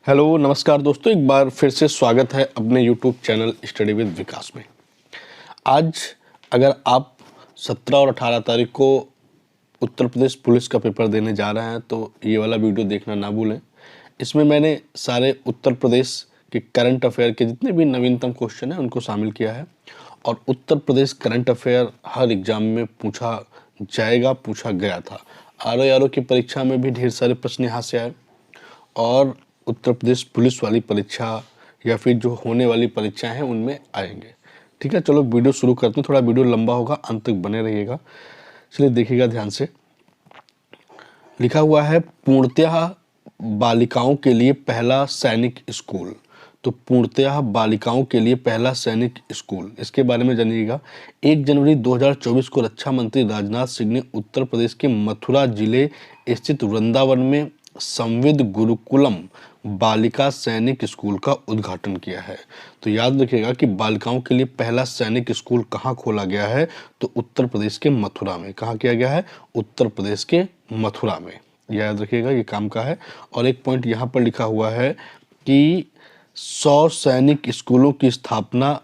Hello नमस्कार दोस्तों, एक बार फिर से स्वागत है अपने यूट्यूब चैनल स्टडी विद विकास में। आज अगर आप 17 और 18 तारीख को उत्तर प्रदेश पुलिस का पेपर देने जा रहे हैं तो ये वाला वीडियो देखना ना भूलें। इसमें मैंने सारे उत्तर प्रदेश के करंट अफेयर के जितने भी नवीनतम क्वेश्चन हैं उनको शामिल किया है। और उत्तर प्रदेश करंट अफेयर हर एग्जाम में पूछा गया था। आरओ की परीक्षा में भी ढेर सारे प्रश्न यहाँ से आए और उत्तर प्रदेश पुलिस वाली परीक्षा या फिर जो होने वाली परीक्षाएं हैं उनमें आएंगे। ठीक है, चलो वीडियो शुरू करते हैं। थोड़ा वीडियो लंबा होगा, अंत तक बने रहिएगा। चलिए देखिएगा ध्यान से। लिखा हुआ है पूर्णतः बालिकाओं के लिए पहला सैनिक स्कूल। तो पूर्णतः बालिकाओं के लिए पहला सैनिक स्कूल, इसके बारे में जानिएगा। 1 जनवरी 2024 को रक्षा मंत्री राजनाथ सिंह ने उत्तर प्रदेश के मथुरा जिले स्थित वृंदावन में संविद गुरुकुलम बालिका सैनिक स्कूल का उद्घाटन किया है। तो याद रखिएगा कि बालिकाओं के लिए पहला सैनिक स्कूल कहाँ खोला गया है, तो उत्तर प्रदेश के मथुरा में। कहाँ किया गया है? उत्तर प्रदेश के मथुरा में। याद रखिएगा, ये काम का है। और एक पॉइंट यहाँ पर लिखा हुआ है कि 100 सैनिक स्कूलों की स्थापना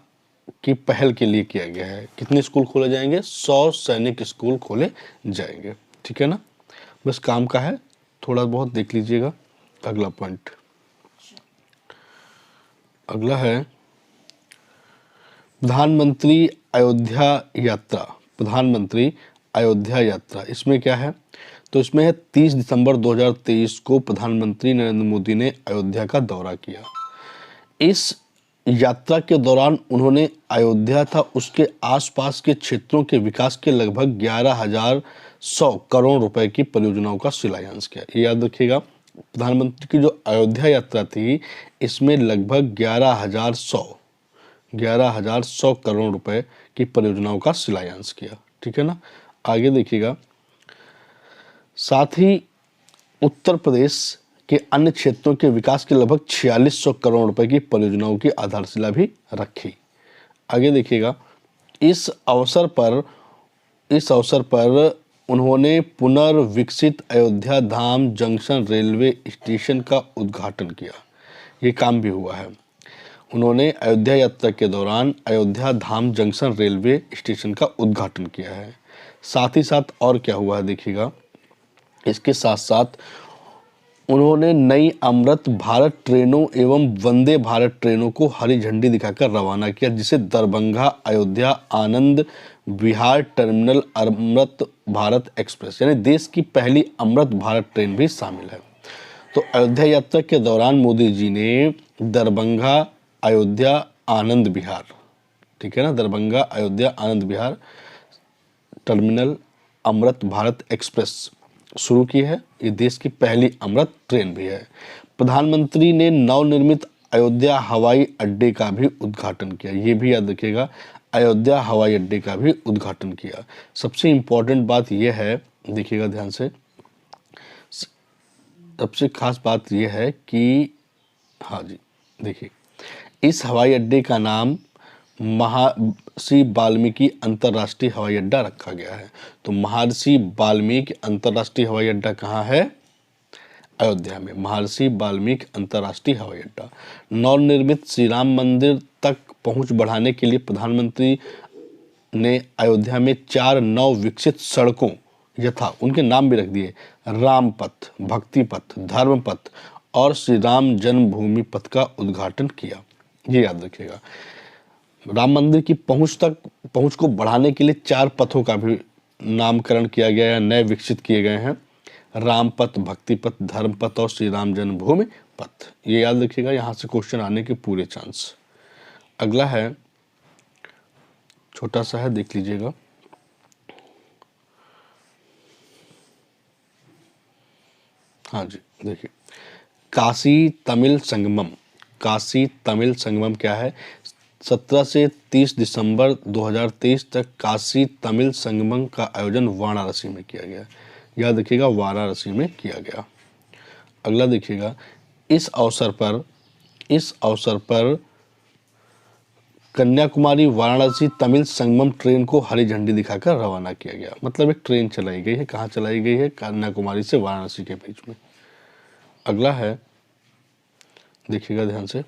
की पहल के लिए किया गया है। कितने स्कूल खोले जाएंगे? 100 सैनिक स्कूल खोले जाएंगे। ठीक है ना, बस काम का है, थोड़ा बहुत देख लीजिएगा। अगला पॉइंट, अगला है प्रधानमंत्री अयोध्या यात्रा। प्रधानमंत्री अयोध्या यात्रा, इसमें क्या है? तो इसमें है 30 दिसंबर 2023 को प्रधानमंत्री नरेंद्र मोदी ने अयोध्या का दौरा किया। इस यात्रा के दौरान उन्होंने अयोध्या था उसके आसपास के क्षेत्रों के विकास के लगभग 11,100 करोड़ रुपए की परियोजनाओं का शिलान्यास किया। ये याद रखिएगा, प्रधानमंत्री की जो अयोध्या यात्रा थी इसमें लगभग 11,100 करोड़ रुपए की परियोजनाओं का शिलान्यास किया। ठीक है ना, आगे देखिएगा। साथ ही उत्तर प्रदेश के अन्य क्षेत्रों के विकास के लगभग 4600 करोड़ रुपए की परियोजनाओं की आधारशिला भी रखी। आगे देखिएगा। इस अवसर पर उन्होंने पुनर्विकसित अयोध्या धाम जंक्शन रेलवे स्टेशन का उद्घाटन किया। ये काम भी हुआ है। उन्होंने अयोध्या यात्रा के दौरान अयोध्या धाम जंक्शन रेलवे स्टेशन का उद्घाटन किया है। साथ ही साथ और क्या हुआ है देखिएगा। इसके साथ साथ उन्होंने नई अमृत भारत ट्रेनों एवं वंदे भारत ट्रेनों को हरी झंडी दिखाकर रवाना किया, जिसे दरभंगा अयोध्या आनंद विहार टर्मिनल अमृत भारत एक्सप्रेस यानी देश की पहली अमृत भारत ट्रेन भी शामिल है। तो अयोध्या यात्रा के दौरान मोदी जी ने दरभंगा अयोध्या आनंद विहार, ठीक है ना, दरभंगा अयोध्या आनंद विहार टर्मिनल अमृत भारत एक्सप्रेस शुरू की है। ये देश की पहली अमृत ट्रेन भी है। प्रधानमंत्री ने नवनिर्मित अयोध्या हवाई अड्डे का भी उद्घाटन किया। ये भी याद रखिएगा, अयोध्या हवाई अड्डे का भी उद्घाटन किया। सबसे इम्पोर्टेंट बात यह है, देखिएगा ध्यान से, सबसे खास बात यह है कि हाँ जी देखिए, इस हवाई अड्डे का नाम महर्षि वाल्मीकि अंतर्राष्ट्रीय हवाई अड्डा रखा गया है। तो महर्षि वाल्मीकि अंतर्राष्ट्रीय हवाई अड्डा कहाँ है? अयोध्या में। महर्षि वाल्मीकि अंतर्राष्ट्रीय हवाई अड्डा। नवनिर्मित श्री राम मंदिर तक पहुंच बढ़ाने के लिए प्रधानमंत्री ने अयोध्या में 4 नव विकसित सड़कों यथा उनके नाम भी रख दिए, राम पथ, भक्ति पथ, धर्म पथ और श्री राम जन्मभूमि पथ का उद्घाटन किया। ये याद रखिएगा। राम मंदिर की पहुंच को बढ़ाने के लिए 4 पथों का भी नामकरण किया गया है, नए विकसित किए गए हैं, राम पथ, भक्ति पथ, धर्म पथ और श्री राम जन्मभूमि पथ। ये याद रखिएगा, यहाँ से क्वेश्चन आने के पूरे चांस। अगला है, छोटा सा है, देख लीजिएगा। हाँ जी देखिए, काशी तमिल संगमम। काशी तमिल संगमम क्या है? 17 से 30 दिसंबर 2023 तक काशी तमिल संगमम का आयोजन वाराणसी में किया गया। याद रखिएगा, वाराणसी में किया गया। अगला देखिएगा, इस अवसर पर कन्याकुमारी वाराणसी तमिल संगमम ट्रेन को हरी झंडी दिखाकर रवाना किया गया। मतलब एक ट्रेन चलाई गई है। कहाँ चलाई गई है? कन्याकुमारी से वाराणसी के बीच में। अगला है, देखिएगा ध्यान से।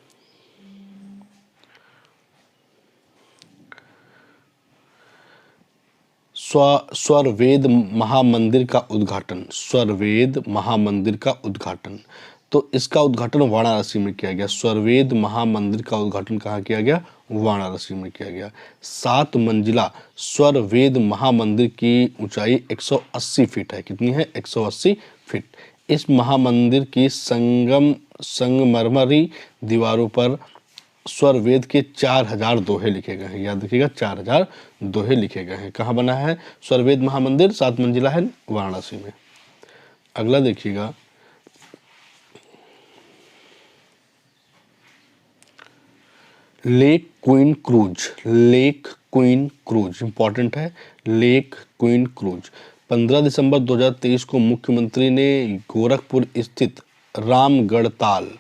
स्वरवेद महामंदिर का उद्घाटन, स्वरवेद महामंदिर का उद्घाटन, तो इसका उद्घाटन वाराणसी में किया गया। स्वरवेद महामंदिर का उद्घाटन कहाँ किया गया? वाराणसी में किया गया। 7 मंजिला स्वरवेद महामंदिर की ऊंचाई 180 फीट है। कितनी है? 180 फीट। इस महामंदिर की संगमरमरी दीवारों पर स्वरवेद के 4000 दोहे लिखे गए हैं। याद रखिएगा, 4000 दोहे लिखे गए हैं। कहाँ बना है स्वरवेद महामंदिर? 7 मंजिला है, वाराणसी में। अगला देखिएगा, lake queen cruise, lake queen cruise important है। लेक क्वीन क्रूज 15 दिसंबर 2023 को मुख्यमंत्री ने गोरखपुर स्थित रामगढ़ ताल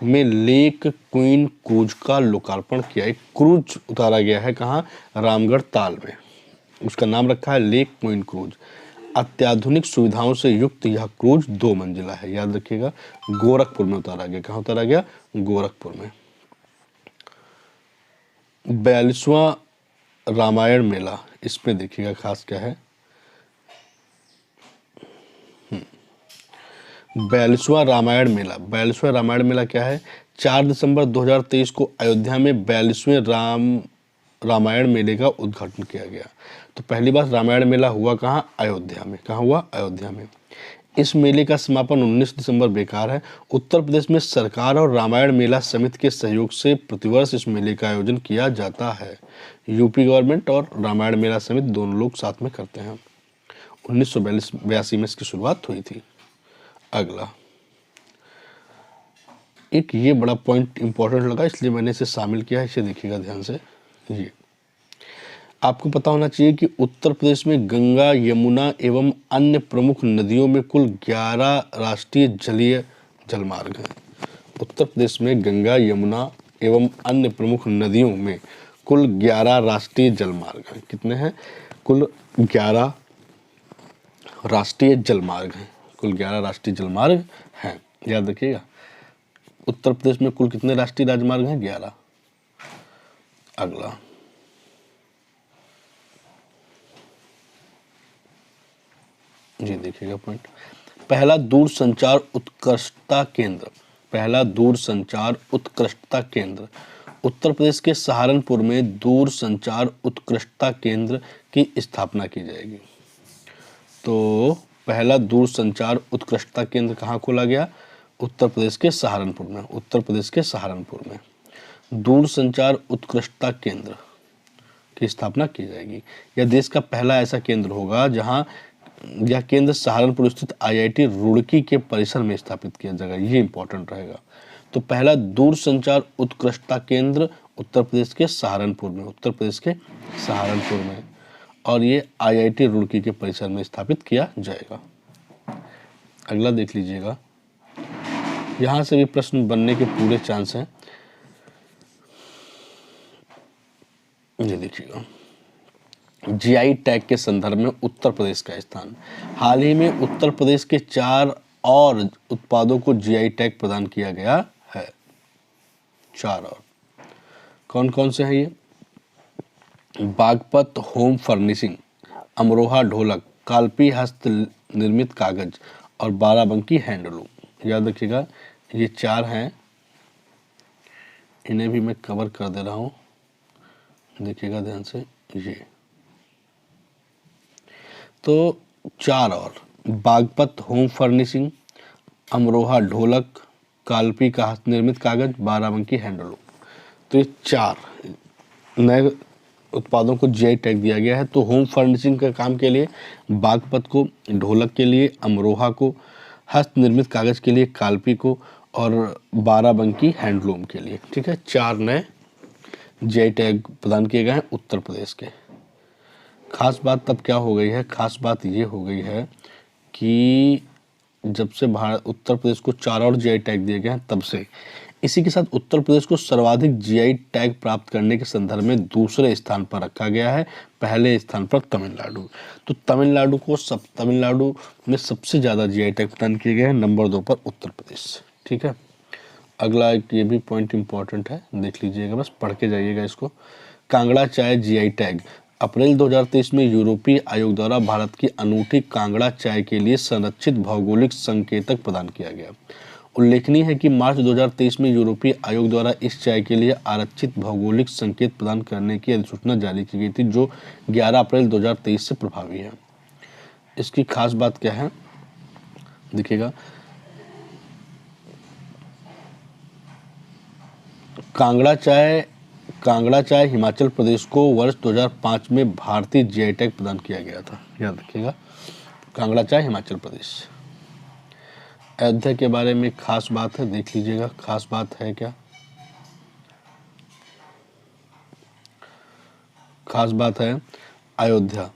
में लेक क्वीन क्रूज का लोकार्पण किया। एक क्रूज उतारा गया है, कहाँ? रामगढ़ ताल में। उसका नाम रखा है लेक क्वीन क्रूज। अत्याधुनिक सुविधाओं से युक्त यह क्रूज 2 मंजिला है। याद रखिएगा, गोरखपुर में उतारा गया। कहाँ उतारा गया? गोरखपुर में। 42वां रामायण मेला, इसमें देखिएगा खास क्या है। 42वां रामायण मेला, 42वां रामायण मेला क्या है? 4 दिसंबर 2023 को अयोध्या में 42वें रामायण मेले का उद्घाटन किया गया। तो पहली बार रामायण मेला हुआ कहाँ? अयोध्या में। कहाँ हुआ? अयोध्या में। इस मेले का समापन 19 दिसंबर बेकार है। उत्तर प्रदेश में सरकार और रामायण मेला समिति के सहयोग से प्रतिवर्ष इस मेले का आयोजन किया जाता है। यूपी गवर्नमेंट और रामायण मेला समिति दोनों लोग साथ में करते हैं। 1982 में इसकी शुरुआत हुई थी। अगला एक ये बड़ा पॉइंट इंपॉर्टेंट लगा, इसलिए मैंने इसे शामिल किया है। इसे देखिएगा ध्यान से। ये आपको पता होना चाहिए कि उत्तर प्रदेश में गंगा, यमुना एवं अन्य प्रमुख नदियों में कुल 11 राष्ट्रीय जलीय जलमार्ग हैं। उत्तर प्रदेश में गंगा, यमुना एवं अन्य प्रमुख नदियों में कुल 11 राष्ट्रीय जलमार्ग हैं। कितने हैं? कुल 11 राष्ट्रीय जलमार्ग हैं। कुल 11 राष्ट्रीय जलमार्ग हैं। याद रखिएगा, उत्तर प्रदेश में कुल कितने राष्ट्रीय राजमार्ग हैं? 11। अगला जी देखिएगा पॉइंट। पहला दूरसंचार उत्कृष्टता केंद्र, पहला दूरसंचार उत्कृष्टता केंद्र उत्तर प्रदेश के सहारनपुर में दूरसंचार उत्कृष्टता केंद्र की स्थापना की जाएगी। तो पहला दूरसंचार उत्कृष्टता केंद्र कहाँ खोला गया? उत्तर प्रदेश के सहारनपुर में। उत्तर प्रदेश के सहारनपुर में दूरसंचार उत्कृष्टता केंद्र की स्थापना की जाएगी। यह देश का पहला ऐसा केंद्र होगा जहां यह केंद्र सहारनपुर स्थित IIT रुड़की के परिसर में स्थापित किया जाएगा। ये इंपॉर्टेंट रहेगा। तो पहला दूरसंचार उत्कृष्टता केंद्र उत्तर प्रदेश के सहारनपुर में, उत्तर प्रदेश के सहारनपुर में, और ये IIT रुड़की के परिसर में स्थापित किया जाएगा। अगला देख लीजिएगा, यहां से भी प्रश्न बनने के पूरे चांस हैं। ये देखिएगा, GI टैग के संदर्भ में उत्तर प्रदेश का स्थान। हाल ही में उत्तर प्रदेश के 4 और उत्पादों को GI टैग प्रदान किया गया है। 4 और कौन कौन से हैं ये? बागपत होम फर्निशिंग, अमरोहा ढोलक, कालपी हस्त निर्मित कागज और बाराबंकी हैंडलूम। याद रखिएगा, ये 4 हैं। इन्हें भी मैं कवर कर दे रहा हूँ, देखिएगा ध्यान से। ये तो 4 और बागपत होम फर्निशिंग, अमरोहा ढोलक, कालपी का हस्त निर्मित कागज, बाराबंकी हैंडलूम। तो ये 4 नए उत्पादों को GI टैग दिया गया है। तो होम फर्निशिंग का काम के लिए बागपत को, ढोलक के लिए अमरोहा को, हस्त निर्मित कागज के लिए कालपी को और बाराबंकी हैंडलूम के लिए। ठीक है, 4 नए GI टैग प्रदान किए गए हैं उत्तर प्रदेश के। खास बात तब क्या हो गई है? खास बात ये हो गई है कि जब से उत्तर प्रदेश को 4 और GI टैग दिए गए हैं तब से, इसी के साथ उत्तर प्रदेश को सर्वाधिक GI टैग प्राप्त करने के संदर्भ में दूसरे स्थान पर रखा गया है। पहले स्थान पर तमिलनाडु। तो तमिलनाडु में सबसे ज़्यादा GI टैग प्रदान किए गए हैं। नंबर 2 पर उत्तर प्रदेश। ठीक है, अगला एक ये भी पॉइंट इंपॉर्टेंट है, देख लीजिएगा, बस पढ़ के जाइएगा इसको। कांगड़ा चाय जीआई टैग। अप्रैल 2023 में यूरोपीय आयोग द्वारा भारत की अनूठी कांगड़ा चाय के लिए संरक्षित भौगोलिक संकेतक प्रदान किया गया। उल्लेखनीय है कि मार्च 2023 में यूरोपीय आयोग द्वारा इस चाय के लिए आरक्षित भौगोलिक संकेत प्रदान करने की अधिसूचना जारी की गई थी, जो 11 अप्रैल 2023 से प्रभावी है। इसकी खास बात क्या है देखिएगा, कांगड़ा चाय हिमाचल प्रदेश को वर्ष 2005 में भारतीय जीआई टैग प्रदान किया गया था, याद रखिएगा। कांगड़ा चाय हिमाचल प्रदेश। अयोध्या के बारे में खास बात है, देख लीजिएगा, खास बात है क्या, खास बात है अयोध्या।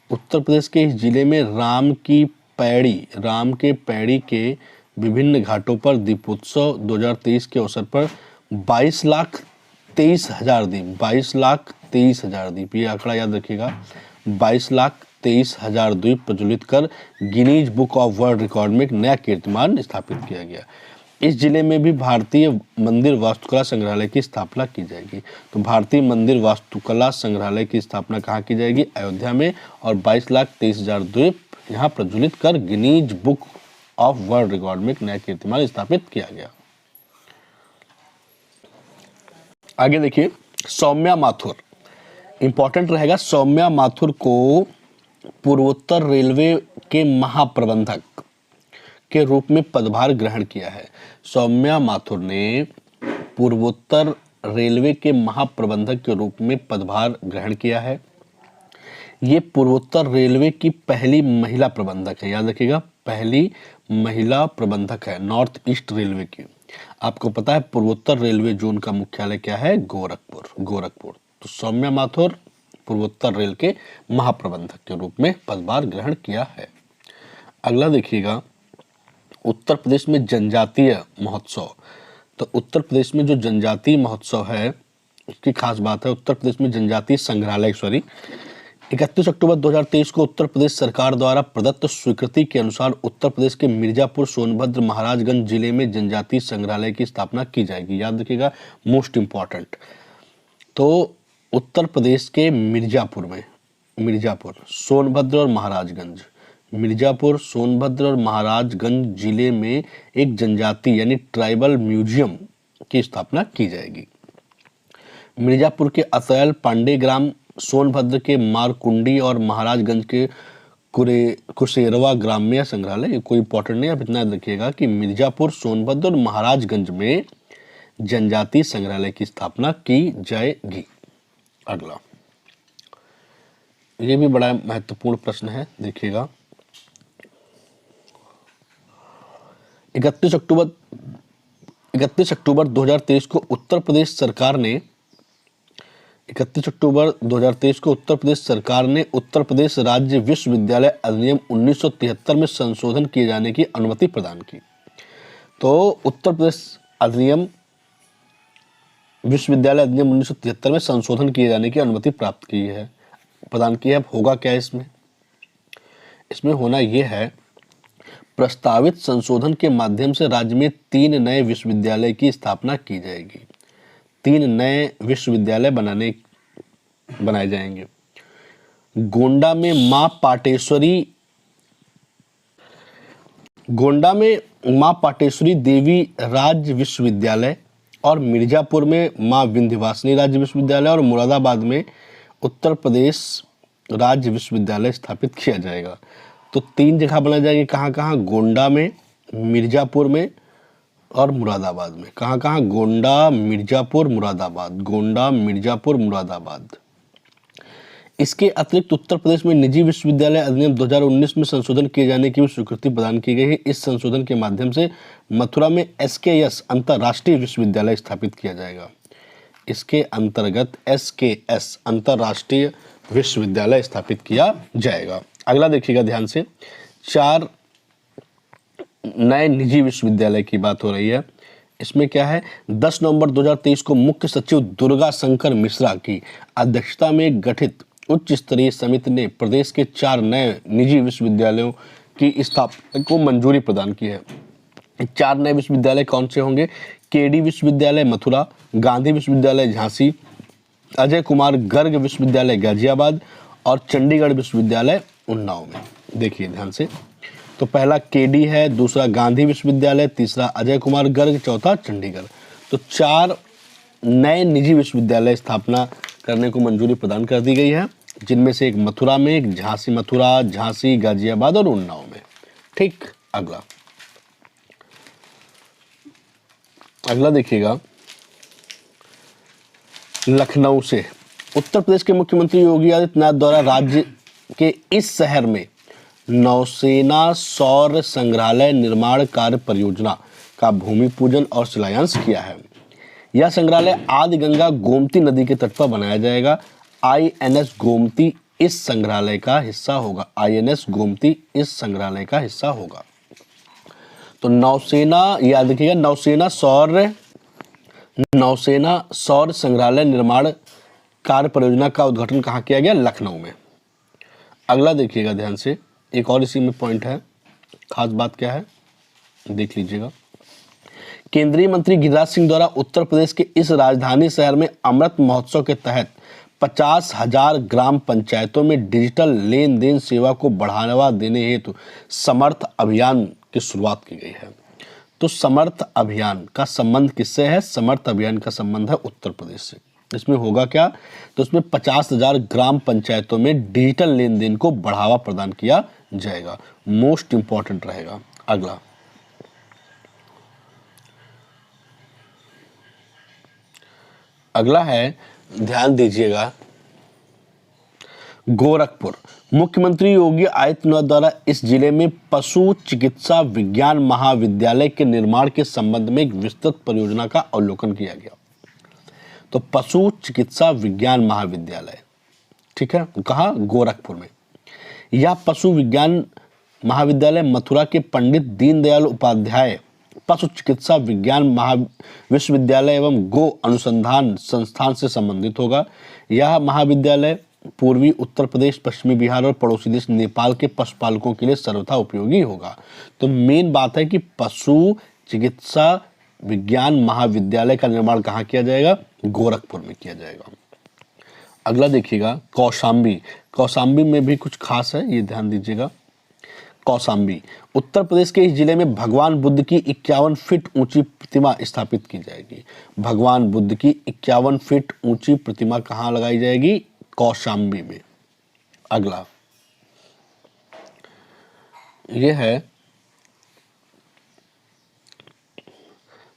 उत्तर प्रदेश के इस जिले में राम के पैड़ी के विभिन्न घाटों पर दीपोत्सव 2023 के अवसर पर 22,23,000 दीप, 22,23,000 दीप, ये आंकड़ा याद रखिएगा, 22,23,000 दीप प्रज्वलित कर Guinness book of world record में एक नया कीर्तिमान स्थापित किया गया। इस जिले में भी भारतीय मंदिर वास्तुकला संग्रहालय की स्थापना की जाएगी। तो भारतीय मंदिर वास्तुकला संग्रहालय की स्थापना कहाँ की जाएगी? अयोध्या में। और 22,23,000 दीप यहाँ प्रज्वलित कर Guinness book of world record में एक नया कीर्तिमान स्थापित किया गया। आगे देखिए, सौम्या माथुर इंपॉर्टेंट रहेगा। सौम्या माथुर को पूर्वोत्तर रेलवे के महाप्रबंधक के रूप में पदभार ग्रहण किया है। सौम्या माथुर ने पूर्वोत्तर रेलवे के महाप्रबंधक के रूप में पदभार ग्रहण किया है। ये पूर्वोत्तर रेलवे की पहली महिला प्रबंधक है, याद रखिएगा, पहली महिला प्रबंधक है नॉर्थ ईस्ट रेलवे की। आपको पता है पूर्वोत्तर रेलवे जोन का मुख्यालय क्या है? गोरखपुर। तो सौम्या माथुर पूर्वोत्तर रेल के महाप्रबंधक के रूप में पदभार ग्रहण किया है। अगला देखिएगा, उत्तर प्रदेश में जनजातीय महोत्सव। तो उत्तर प्रदेश में जो जनजातीय महोत्सव है उसकी खास बात है, उत्तर प्रदेश में जनजातीय संग्रहालय 31 अक्टूबर 2023 को उत्तर प्रदेश सरकार द्वारा प्रदत्त स्वीकृति के अनुसार उत्तर प्रदेश के मिर्जापुर, सोनभद्र, महाराजगंज जिले में जनजातीय संग्रहालय की स्थापना की जाएगी, याद रखिएगा, मोस्ट इंपॉर्टेंट। तो उत्तर प्रदेश के मिर्जापुर, सोनभद्र और महाराजगंज, मिर्जापुर, सोनभद्र और महाराजगंज जिले में एक जनजाति यानी ट्राइबल म्यूजियम की स्थापना की जाएगी। मिर्जापुर के अतैल पांडे ग्राम, सोनभद्र के मारकुंडी और महाराजगंज के कुशेरवा ग्राम में संग्रहालय। कोई इंपॉर्टेंट नहीं, आप इतना याद रखिएगा कि मिर्जापुर, सोनभद्र और महाराजगंज में जनजातीय संग्रहालय की स्थापना की जाएगी। अगला, ये भी बड़ा महत्वपूर्ण प्रश्न है, देखिएगा। 31 अक्टूबर 2023 को उत्तर प्रदेश सरकार ने 31 अक्टूबर 2023 को उत्तर प्रदेश सरकार ने उत्तर प्रदेश राज्य विश्वविद्यालय अधिनियम 1973 में संशोधन किए जाने की अनुमति प्रदान की। तो उत्तर प्रदेश विश्वविद्यालय अधिनियम 1973 में संशोधन किए जाने की अनुमति प्रदान की है। अब होगा क्या इसमें होना यह है, प्रस्तावित संशोधन के माध्यम से राज्य में 3 नए विश्वविद्यालय की स्थापना की जाएगी। 3 नए विश्वविद्यालय बनाए जाएंगे। गोंडा में मां पाटेश्वरी देवी राज्य विश्वविद्यालय और मिर्जापुर में मां विंध्यवासिनी राज्य विश्वविद्यालय और मुरादाबाद में उत्तर प्रदेश राज्य विश्वविद्यालय स्थापित किया जाएगा। तो 3 जगह बनाए जाएंगे, कहाँ? गोंडा में, मिर्जापुर में और मुरादाबाद में। कहाँ? गोंडा, मिर्जापुर, मुरादाबाद। इसके अतिरिक्त उत्तर प्रदेश में निजी विश्वविद्यालय अधिनियम 2019 में संशोधन किए जाने की भी स्वीकृति प्रदान की गई है। इस संशोधन के माध्यम से मथुरा में SKS अंतर्राष्ट्रीय विश्वविद्यालय स्थापित किया जाएगा। इसके अंतर्गत SKS अंतर्राष्ट्रीय विश्वविद्यालय स्थापित किया जाएगा। अगला देखिएगा ध्यान से, 4 नए निजी विश्वविद्यालय की बात हो रही है। इसमें क्या है, 10 नवंबर 2023 को मुख्य सचिव दुर्गा शंकर मिश्रा की अध्यक्षता में गठित उच्च स्तरीय समिति ने प्रदेश के 4 नए निजी विश्वविद्यालयों की स्थापना को मंजूरी प्रदान की है। 4 नए विश्वविद्यालय कौन से होंगे? केडी विश्वविद्यालय मथुरा, गांधी विश्वविद्यालय झांसी, अजय कुमार गर्ग विश्वविद्यालय गाजियाबाद और चंडीगढ़ विश्वविद्यालय उन्नाव में। देखिए ध्यान से, तो पहला केडी है, दूसरा गांधी विश्वविद्यालय, तीसरा अजय कुमार गर्ग, चौथा चंडीगढ़। तो 4 नए निजी विश्वविद्यालय स्थापना करने को मंजूरी प्रदान कर दी गई है, जिनमें से एक मथुरा में, एक झांसी, गाजियाबाद और उन्नाव में। ठीक, अगला देखिएगा, लखनऊ से उत्तर प्रदेश के मुख्यमंत्री योगी आदित्यनाथ द्वारा राज्य के इस शहर में नौसेना सौर संग्रहालय निर्माण कार्य परियोजना का भूमि पूजन और शिलान्यास किया है। यह संग्रहालय आदि गंगा गोमती नदी के तट पर बनाया जाएगा। आईएनएस गोमती इस संग्रहालय का हिस्सा होगा। आईएनएस गोमती इस संग्रहालय का हिस्सा होगा। तो नौसेना, याद रखिएगा, नौसेना सौर संग्रहालय निर्माण कार्य परियोजना का उद्घाटन कहाँ किया गया? लखनऊ में। अगला देखिएगा ध्यान से, एक और इसी में पॉइंट है, खास बात क्या है देख लीजिएगा। केंद्रीय मंत्री गिरिराज सिंह द्वारा उत्तर प्रदेश के इस राजधानी शहर में अमृत महोत्सव के तहत 50,000 ग्राम पंचायतों में डिजिटल लेन देन सेवा को बढ़ावा देने हेतु समर्थ अभियान की शुरुआत की गई है। तो समर्थ अभियान का संबंध किससे है? समर्थ अभियान का संबंध है उत्तर प्रदेश से। इसमें होगा क्या? तो इसमें 50,000 ग्राम पंचायतों में डिजिटल लेन देन को बढ़ावा प्रदान किया जाएगा। मोस्ट इंपॉर्टेंट रहेगा। अगला है, ध्यान दीजिएगा, गोरखपुर। मुख्यमंत्री योगी आदित्यनाथ द्वारा इस जिले में पशु चिकित्सा विज्ञान महाविद्यालय के निर्माण के संबंध में एक विस्तृत परियोजना का अवलोकन किया गया। तो पशु चिकित्सा विज्ञान महाविद्यालय, ठीक है, कहाँ? गोरखपुर में। यह पशु विज्ञान महाविद्यालय मथुरा के पंडित दीनदयाल उपाध्याय पशु चिकित्सा विज्ञान महाविश्वविद्यालय एवं गो अनुसंधान संस्थान से संबंधित होगा। यह महाविद्यालय पूर्वी उत्तर प्रदेश, पश्चिमी बिहार और पड़ोसी देश नेपाल के पशुपालकों के लिए सर्वथा उपयोगी होगा। तो मेन बात है कि पशु चिकित्सा विज्ञान महाविद्यालय का निर्माण कहाँ किया जाएगा? गोरखपुर में किया जाएगा। अगला देखिएगा, कौशाम्बी। कौशाम्बी में भी कुछ खास है, ये ध्यान दीजिएगा। कौशाम्बी उत्तर प्रदेश के इस जिले में भगवान बुद्ध की 51 फीट ऊंची प्रतिमा स्थापित की जाएगी। भगवान बुद्ध की 51 फीट ऊंची प्रतिमा कहाँ लगाई जाएगी? कौशाम्बी में। अगला यह है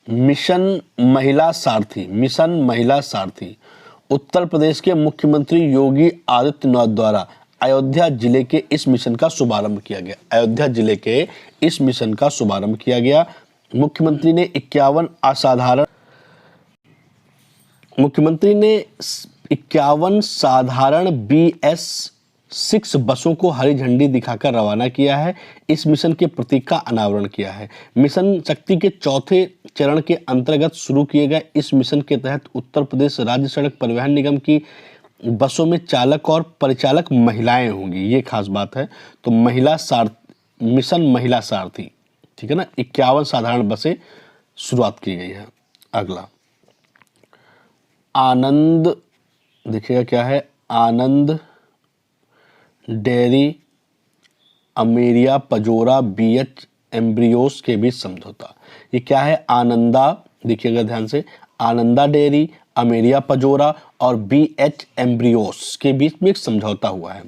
मिशन महिला सारथी। मिशन महिला सारथी उत्तर प्रदेश के मुख्यमंत्री योगी आदित्यनाथ द्वारा अयोध्या जिले के इस मिशन का शुभारंभ किया गया। अयोध्या जिले के इस मिशन का शुभारंभ किया गया। मुख्यमंत्री ने 51 साधारण BS6 बसों को हरी झंडी दिखाकर रवाना किया है। इस मिशन के प्रतीक का अनावरण किया है। मिशन शक्ति के चौथे चरण के अंतर्गत शुरू किए गए इस मिशन के तहत उत्तर प्रदेश राज्य सड़क परिवहन निगम की बसों में चालक और परिचालक महिलाएं होंगी। ये खास बात है। तो मिशन महिला सारथी, ठीक है ना, 51 साधारण बसें शुरुआत की गई है। अगला आनंद, देखिएगा क्या है, आनंद डेयरी अमेरिया पजोरा BH एम्ब्रियोस के बीच समझौता। ये क्या है? आनंदा, देखिएगा ध्यान से, आनंदा डेयरी, अमेरिया पजोरा और BH एम्ब्रियोस के बीच में एक समझौता हुआ है।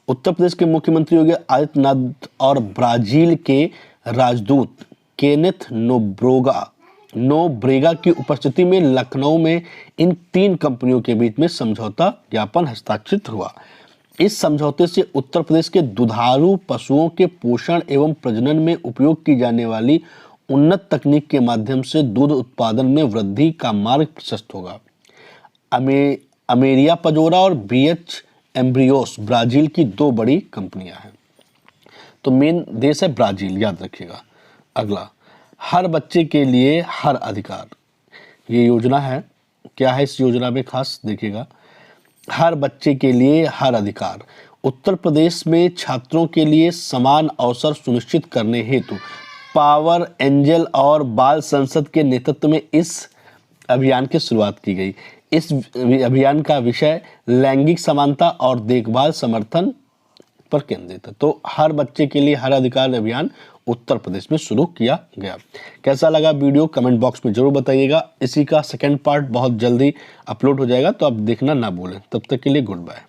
उत्तर प्रदेश के मुख्यमंत्री योगी आदित्यनाथ और ब्राजील के राजदूत केनेथ नोब्रेगा की उपस्थिति में लखनऊ में इन 3 कंपनियों के बीच में समझौता ज्ञापन हस्ताक्षरित हुआ। इस समझौते से उत्तर प्रदेश के दुधारू पशुओं के पोषण एवं प्रजनन में उपयोग की जाने वाली उन्नत तकनीक के माध्यम से दूध उत्पादन में वृद्धि का मार्ग प्रशस्त होगा। अमेरिया पजोरा और BH एम्ब्रियोस ब्राजील की 2 बड़ी कंपनियां हैं। तो मेन देश है ब्राजील, याद रखिएगा। अगला, हर बच्चे के लिए हर अधिकार। ये योजना है, क्या है इस योजना में खास देखिएगा, हर बच्चे के लिए हर अधिकार। उत्तर प्रदेश में छात्रों के लिए समान अवसर सुनिश्चित करने हेतु पावर एंजल और बाल संसद के नेतृत्व में इस अभियान की शुरुआत की गई। इस अभियान का विषय लैंगिक समानता और देखभाल समर्थन पर केंद्रित है। तो हर बच्चे के लिए हर अधिकार अभियान उत्तर प्रदेश में शुरू किया गया। कैसा लगा वीडियो कमेंट बॉक्स में जरूर बताइएगा। इसी का सेकंड पार्ट बहुत जल्दी अपलोड हो जाएगा, तो आप देखना ना भूलें। तब तक के लिए गुड बाय।